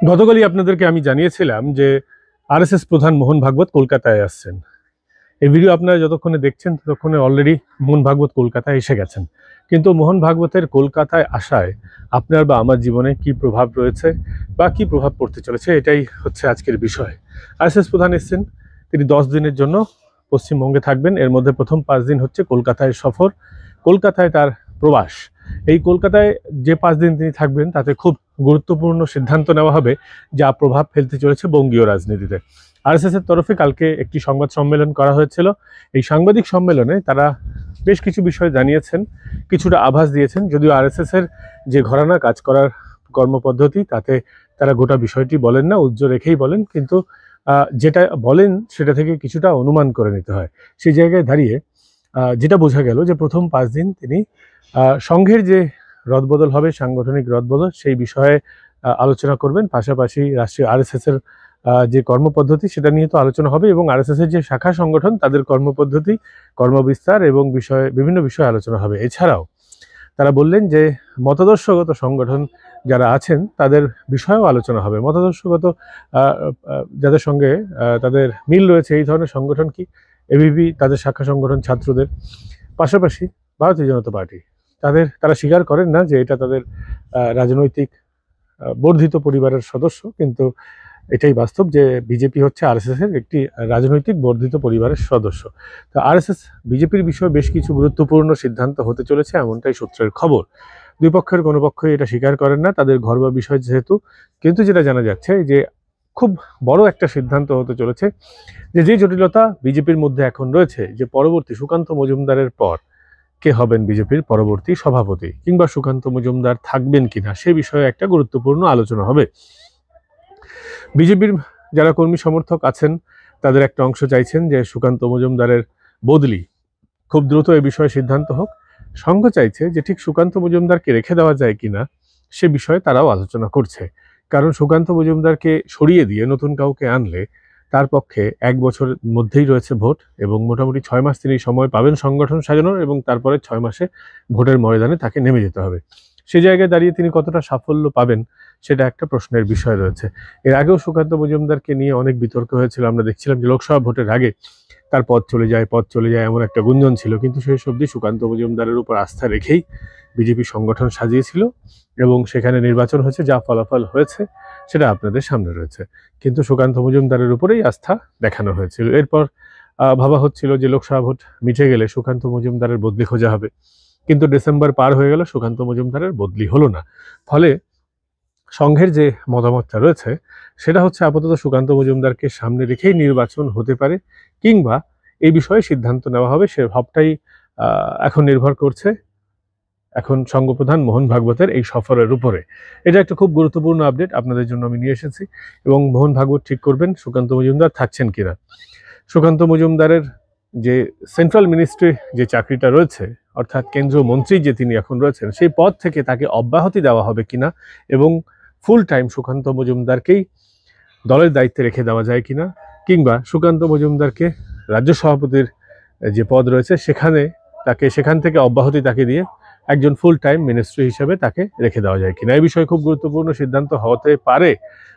গতকালই আপনাদেরকে আমি জানিয়েছিলাম যে আরএসএস প্রধান মোহন ভাগবত কলকাতায় আসছেন। এই ভিডিও আপনারা যতক্ষণে দেখছেন ততক্ষণে অলরেডি মোহন ভাগবত কলকাতায় এসে গেছেন। কিন্তু মোহন ভাগবতের কলকাতায় আসায় আপনার বা আমার জীবনে কি প্রভাব রয়েছে বা কি প্রভাব পড়তে চলেছে, এটাই হচ্ছে আজকের বিষয়। আরএসএস প্রধান এসছেন, তিনি 10 দিনের জন্য পশ্চিমবঙ্গে থাকবেন। এর মধ্যে প্রথম 5 দিন হচ্ছে কলকাতায় সফর, কলকাতায় তার প্রবাস। এই কলকাতায় যে 5 দিন তিনি থাকবেন তাতে খুব গুরুত্বপূর্ণ সিদ্ধান্ত নেওয়া হবে যা প্রভাব ফেলতে চলেছে বঙ্গীয় রাজনীতিতে। আরএসএস এর তরফে কালকে একটি সংবাদ সম্মেলন করা হয়েছিল। এই সাংবাদিক সম্মেলনে তারা বেশ কিছু বিষয় জানিয়েছেন, কিছুটা আভাস দিয়েছেন। যদিও আরএসএস এর যে ঘরানা কাজ করার কর্মপদ্ধতি, তাতে তারা গোটা বিষয়টি বলেন না, উজ্জ্বল রেখেই বলেন, কিন্তু যেটা বলেন সেটা থেকে কিছুটা অনুমান করে নিতে হয়। সেই জায়গায় দাঁড়িয়ে যেটা বোঝা গেল যে প্রথম 5 দিন তিনি সংঘের যে রদবদল হবে, সাংগঠনিক রদবদল, সেই বিষয়ে আলোচনা করবেন। পাশাপাশি রাষ্ট্রীয় আরএসএস এর যে কর্মপদ্ধতি সেটা নিয়ে তো আলোচনা হবে, এবং আরএসএস এর যে শাখা সংগঠন তাদের কর্মপদ্ধতি, কর্মবিস্তার এবং বিভিন্ন বিষয়ে আলোচনা হবে। এছাড়াও তারা বললেন যে মতাদর্শগত সংগঠন যারা আছেন তাদের বিষয়েও আলোচনা হবে। মতাদর্শগত যাদের সঙ্গে তাদের মিল রয়েছে এই ধরনের সংগঠন কি, এবিপি তাদের শাখা সংগঠন ছাত্রদের, পাশাপাশি ভারতীয় জনতা পার্টি তারা স্বীকার করেন না যে এটা তাদের রাজনৈতিক বর্ধিত পরিবারের সদস্য, কিন্তু এটাই বাস্তব যে বিজেপি হচ্ছে আরএসএস এর একটি রাজনৈতিক বর্ধিত পরিবারের সদস্য। তো আরএসএস বিজেপির বিষয়ে বেশ কিছু গুরুত্বপূর্ণ সিদ্ধান্ত হতে চলেছে, এমনটাই সূত্রের খবর। দুই পক্ষের কোনো পক্ষই এটা স্বীকার করেন না, তাদের ঘরোয়া বিষয় যেহেতু। কিন্তু যেটা জানা যাচ্ছে যে খুব বড় একটা সিদ্ধান্ত হতে চলেছে, যে জটিলতা বিজেপির মধ্যে এখন রয়েছে, যে পরবর্তী সুকান্ত মজুমদারের পর কে হবেন বিজেপির পরবর্তী সভাপতি, কিংবা সুকান্ত মজুমদার থাকবেন কিনা, সে বিষয়ে একটা গুরুত্বপূর্ণ আলোচনা হবে। বিজেপির যারা কর্মী সমর্থক আছেন তাদের একটা অংশ চাইছেন যে সুকান্ত মজুমদারের বদলি খুব দ্রুত এ বিষয়ে সিদ্ধান্ত হোক। সংঘ চাইছে যে ঠিক সুকান্ত মজুমদারকে রেখে দেওয়া যায় কিনা সে বিষয়ে তারাও আলোচনা করছে। কারণ সুকান্ত মজুমদারকে সরিয়ে দিয়ে নতুন কাউকে আনলে তার পক্ষে 1 বছরের মধ্যেই রয়েছে ভোট, এবং মোটামুটি 6 মাস তিনি সময় পাবেন সংগঠন সাজানোর, এবং তারপরে 6 মাসে ভোটের ময়দানে তাকে নেমে যেতে হবে। সে জায়গায় দাঁড়িয়ে তিনি কতটা সাফল্য পাবেন সেটা একটা প্রশ্নের বিষয় রয়েছে। এর আগেও সুকান্ত মজুমদারকে নিয়ে অনেক বিতর্ক হয়েছিল। আমরা দেখছিলাম যে লোকসভা ভোটের আগে তার পদ চলে যায় এমন একটা গুঞ্জন ছিল, কিন্তু শেষ অবধি সুকান্ত মজুমদারের উপর আস্থা রেখেই বিজেপি সংগঠন সাজিয়েছিল, এবং সেখানে নির্বাচন হয়েছে, যা ফলাফল হয়েছে সেটা আপনাদের সামনে রয়েছে। কিন্তু সুকান্ত মজুমদারের উপরেই আস্থা দেখানো হয়েছিল। এরপর ভাবা হচ্ছিল যে লোকসভা ভোট মিটে গেলে সুকান্ত মজুমদারের বদলি খোঁজা হবে, কিন্তু ডিসেম্বর পার হয়ে গেল, সুকান্ত মজুমদারের বদলি হলো না। ফলে সংঘের যে মতামতটা রয়েছে সেটা হচ্ছে আপাতত সুকান্ত মজুমদারকে সামনে রেখেই নির্বাচন হতে পারে, কিংবা এই বিষয়ে সিদ্ধান্ত নেওয়া হবে। সে ভাবটাই এখন নির্ভর করছে এখন সংঘপ্রধান মোহন ভাগবতের এই সফরের উপরে। এটা একটা খুব গুরুত্বপূর্ণ আপডেট আপনাদের জন্য আমি নিয়ে এসেছি, এবং মোহন ভাগবত ঠিক করবেন সুকান্ত মজুমদার থাকছেন কিনা। সুকান্ত মজুমদারের যে সেন্ট্রাল মিনিস্ট্রি যে চাকরিটা রয়েছে, অর্থাৎ কেন্দ্রীয় মন্ত্রী যে তিনি এখন রয়েছেন, সেই পদ থেকে তাকে অব্যাহতি দেওয়া হবে কিনা, এবং ফুল টাইম সুকান্ত মজুমদারকেই দলের দায়িত্বে রেখে দেওয়া যায় কিনা, কিংবা সুকান্ত মজুমদারকে রাজ্য সভাপতির যে পদ রয়েছে সেখান থেকে অব্যাহতি তাকে দিয়ে একজন ফুল টাইম মিনিস্ট্রি হিসেবে তাকে রেখে দেওয়া যায় কিনা। এই বিষয়ে খুব গুরুত্বপূর্ণ সিদ্ধান্ত হতে পারে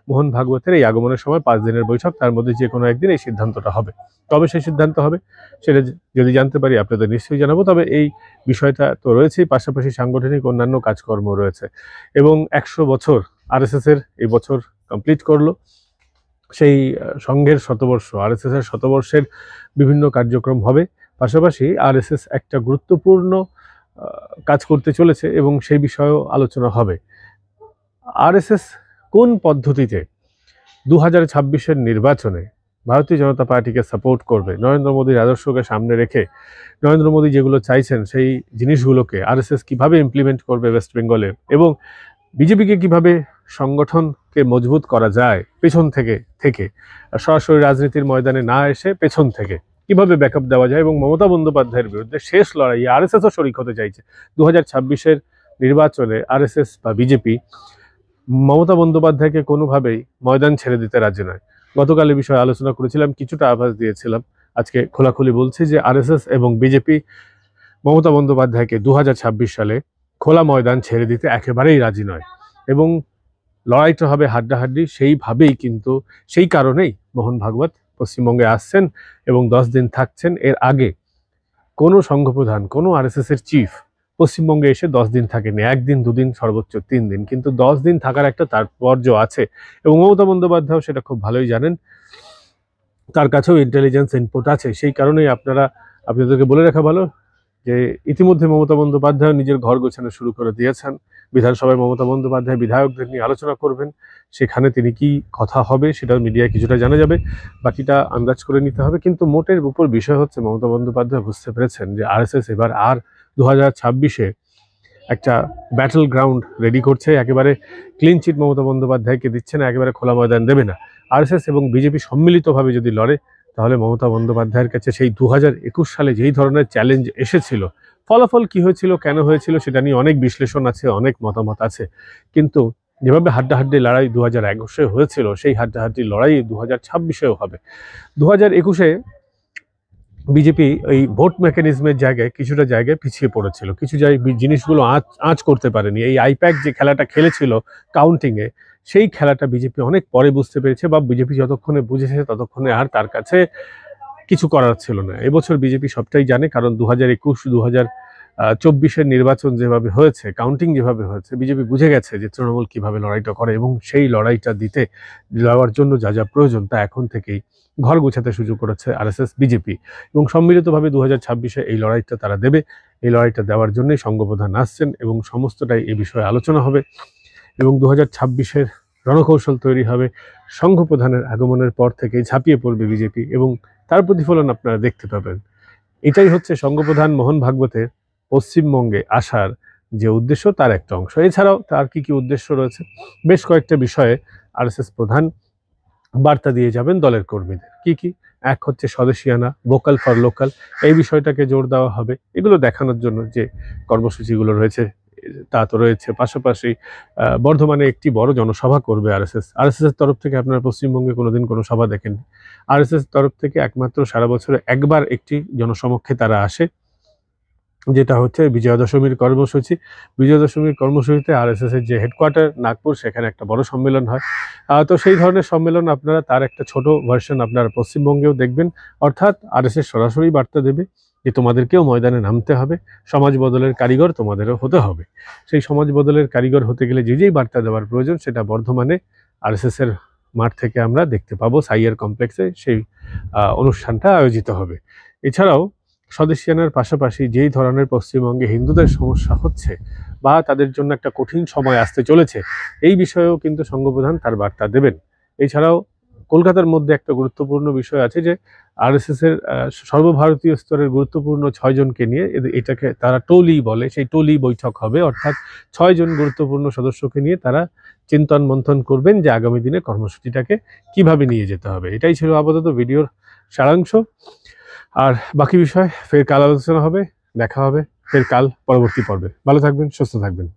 মোহন ভাগবতের এই আগমনের সময়। 5 দিনের বৈঠক, তার মধ্যে যে কোনো একদিন এই সিদ্ধান্তটা হবে। তবে সেই সিদ্ধান্ত হবে সেটা যদি জানতে পারি আপনাদের নিশ্চয়ই জানাবো। তবে এই বিষয়টা তো রয়েছেই, পাশাপাশি সাংগঠনিক অন্যান্য কাজকর্ম রয়েছে, এবং 100 বছর আরএসএস এর এই বছর কমপ্লিট করলো। সেই সংঘের শতবর্ষ, আরএসএস এর শতবর্ষের বিভিন্ন কার্যক্রম হবে। পাশাপাশি আরএসএস একটা গুরুত্বপূর্ণ কাজ করতে চলেছে, এবং সেই বিষয়েও আলোচনা হবে। আরএসএস কোন পদ্ধতিতে 2026-এর নির্বাচনে ভারতীয় জনতা পার্টিকে সাপোর্ট করবে, নরেন্দ্র মোদীর আদর্শকে সামনে রেখে নরেন্দ্র মোদী যেগুলো চাইছেন সেই জিনিসগুলোকে আরএসএস কিভাবে ইমপ্লিমেন্ট করবে ওয়েস্ট বেঙ্গলে, এবং বিজেপিকে কিভাবে সংগঠনকে মজবুত করা যায় পেছন থেকে সরাসরি রাজনীতির ময়দানে না এসে পেছন থেকে কিভাবে ব্যাকআপ দেওয়া যায়, এবং মমতা বন্দ্যোপাধ্যায়ের বিরুদ্ধে শেষ লড়াইয়ে আরএসএসও শরিক হতে চাইছে। 2026-এর নির্বাচনে আরএসএস বা বিজেপি মমতা বন্দ্যোপাধ্যায়কে কোনোভাবেই ময়দান ছেড়ে দিতে রাজি নয়। গতকাল এই বিষয়ে আলোচনা করেছিলাম, কিছুটা আভাস দিয়েছিলাম। আজকে খোলাখুলি বলছি যে আরএসএস এবং বিজেপি মমতা বন্দ্যোপাধ্যায়কে 2026 সালে খোলা ময়দান ছেড়ে দিতে একেবারেই রাজি নয়, এবং লড়াইটা হবে হাড্ডাহাড্ডি, সেইভাবেই কিন্তু সেই কারণেই মোহন ভাগবত পশ্চিমবঙ্গে আসছেন এবং 10 দিন থাকছেন। এর আগে কোনো সংঘপ্রধান, কোনো আরএসএস এর চিফ পশ্চিমবঙ্গে এসে 10 দিন থাকেনি। 1 দিন 2 দিন সর্বোচ্চ 3 দিন, কিন্তু 10 দিন থাকার একটা তাৎপর্য আছে এবং মমতা বন্দ্যোপাধ্যায় সেটা খুব ভালোই জানেন। তার কাছেও ইন্টেলিজেন্স ইনপুট আছে। সেই কারণেই আপনাদেরকে বলে রাখা ভালো যে ইতিমধ্যে মমতা বন্দ্যোপাধ্যায় নিজের ঘর গোছানো শুরু করে দিয়েছেন। বিধানসভায় মমতা বন্দ্যোপাধ্যায় বিধায়কদের নিয়ে আলোচনা করবেন, সেখানে তিনি কি কথা হবে সেটা মিডিয়ায় কিছুটা জানা যাবে, বাকিটা আন্দাজ করে নিতে হবে। কিন্তু মোটের উপর বিষয় হচ্ছে মমতা বন্দ্যোপাধ্যায় বুঝতে পেরেছেন যে আরএসএস এবার আর 2026-এ একটা ব্যাটল গ্রাউন্ড রেডি করছে। একেবারে ক্লিন চিট মমতা বন্দ্যোপাধ্যায়কে দিচ্ছে না, একেবারে খোলা ময়দান দেবে না। আরএসএস এবং বিজেপি সম্মিলিতভাবে যদি লড়ে, তাহলে মমতা বন্দ্যোপাধ্যায়ের কাছে সেই 2021 সালে যেই ধরনের চ্যালেঞ্জ এসেছিল, ফলাফল কি হয়েছিল, কেন হয়েছিল, সেটা নিয়ে অনেক বিশ্লেষণ আছে, অনেক মতামত আছে। কিন্তু যেভাবে হাড্ডাহাড্ডি লড়াই 2021-এ হয়েছিল, সেই হাড্ডাহাড্ডি লড়াই 2026-এও হবে। 2021-এ বিজেপি এই ভোট মেকানিজমের জায়গায় কিছুটা জায়গায় পিছিয়ে পড়েছিল, কিছু জিনিসগুলো আঁচ করতে পারেনি। এই আইপ্যাক যে খেলাটা খেলেছিল কাউন্টিংয়ে, সেই খেলাটা বিজেপি অনেক পরে বুঝতে পেরেছে, বা বিজেপি যতক্ষণে বুঝেছে ততক্ষণে আর তার কাছে কিছু করার ছিল না। এবছর বিজেপি সবটাই জানে, কারণ 2021, 2024-এর নির্বাচন যেভাবে হয়েছে, কাউন্টিং যেভাবে হয়েছে, বিজেপি বুঝে গেছে যে তৃণমূল কিভাবে লড়াইটা করে, এবং সেই লড়াইটা দিতে যাওয়ার জন্য যা যা প্রয়োজন তা এখন থেকেই ঘর গোছাতে শুরু করেছে আরএসএস বিজেপি, এবং সম্মিলিতভাবে 2026-এ এই লড়াইটা তারা দেবে। এই লড়াইটা দেওয়ার জন্যই সংঘপ্রধান আসছেন এবং সমস্তটাই এ বিষয়ে আলোচনা হবে, এবং 2026-এর রণকৌশল তৈরি হবে। সংঘপ্রধানের আগমনের পর থেকেই ঝাঁপিয়ে পড়বে বিজেপি এবং তার প্রতিফলন আপনারা দেখতে পাবেন। এটাই হচ্ছে সংঘপ্রধান মোহন ভাগবতের পশ্চিমবঙ্গে আসার যে উদ্দেশ্য, তার একটা অংশ। এছাড়াও তার কি কি উদ্দেশ্য রয়েছে, বেশ কয়েকটা বিষয়ে আরএসএস প্রধান বার্তা দিয়ে যাবেন দলের কর্মীদের। কি কি? এক হচ্ছে স্বদেশিয়ানা, ভোকাল ফর লোকাল, এই বিষয়টাকে জোর দেওয়া হবে। এগুলো দেখানোর জন্য যে কর্মসূচিগুলো রয়েছে তা তো রয়েছে, পাশাপাশি বর্ধমানে একটি বড় জনসভা করবে আরএসএস এর তরফ থেকে। আপনারা পশ্চিমবঙ্গে কোনোদিন কোনো সভা দেখেননি। আরএসএস তরফ থেকে একমাত্র সারা বছরে একবার একটি জনসমক্ষে তারা আসে, যেটা হচ্ছে বিজয়া দশমীর কর্মসূচি। বিজয়া দশমীর কর্মসূচিতে আরএসএস এর যে হেডকোয়ার্টার নাগপুর, সেখানে একটা বড় সম্মেলন হয়। তো সেই ধরনের সম্মেলন আপনারা, তার একটা ছোট ভার্সন আপনারা পশ্চিমবঙ্গেও দেখবেন। অর্থাৎ আরএসএস সরাসরি বার্তা দেবে যে তোমাদেরকেও ময়দানে নামতে হবে, সমাজ বদলের কারিগর তোমাদেরও হতে হবে। সেই সমাজ বদলের কারিগর হতে গেলে যে যেই বার্তা দেওয়ার প্রয়োজন, সেটা বর্ধমানে আরএসএস এর মাঠ থেকে আমরা দেখতে পাবো। সাইয়ার কমপ্লেক্সে সেই অনুষ্ঠানটা আয়োজিত হবে। এছাড়াও স্বদেশিয়ানার পাশাপাশি যেই ধরনের পশ্চিমবঙ্গে হিন্দুদের সমস্যা হচ্ছে, বা তাদের জন্য একটা কঠিন সময় আসতে চলেছে, এই বিষয়েও কিন্তু সংঘপ্রধান তার বার্তা দেবেন। এছাড়াও কলকাতার মধ্যে একটা গুরুত্বপূর্ণ বিষয় আছে যে আরএসএস এর সর্বভারতীয় স্তরের গুরুত্বপূর্ণ 6 জনকে নিয়ে, এটাকে তারা টোলি বলে, সেই টোলি বৈঠক হবে। অর্থাৎ 6 জন গুরুত্বপূর্ণ সদস্যকে নিয়ে তারা চিন্তন মন্থন করবেন যে আগামী দিনে কর্মসূচিটাকে কিভাবে নিয়ে যেতে হবে। এটাই ছিল আপাতত ভিডিওর সারাংশ। আর বাকি বিষয় ফের কাল আলোচনা হবে, দেখা হবে ফের কাল পরবর্তী পর্বে। ভালো থাকবেন, সুস্থ থাকবেন।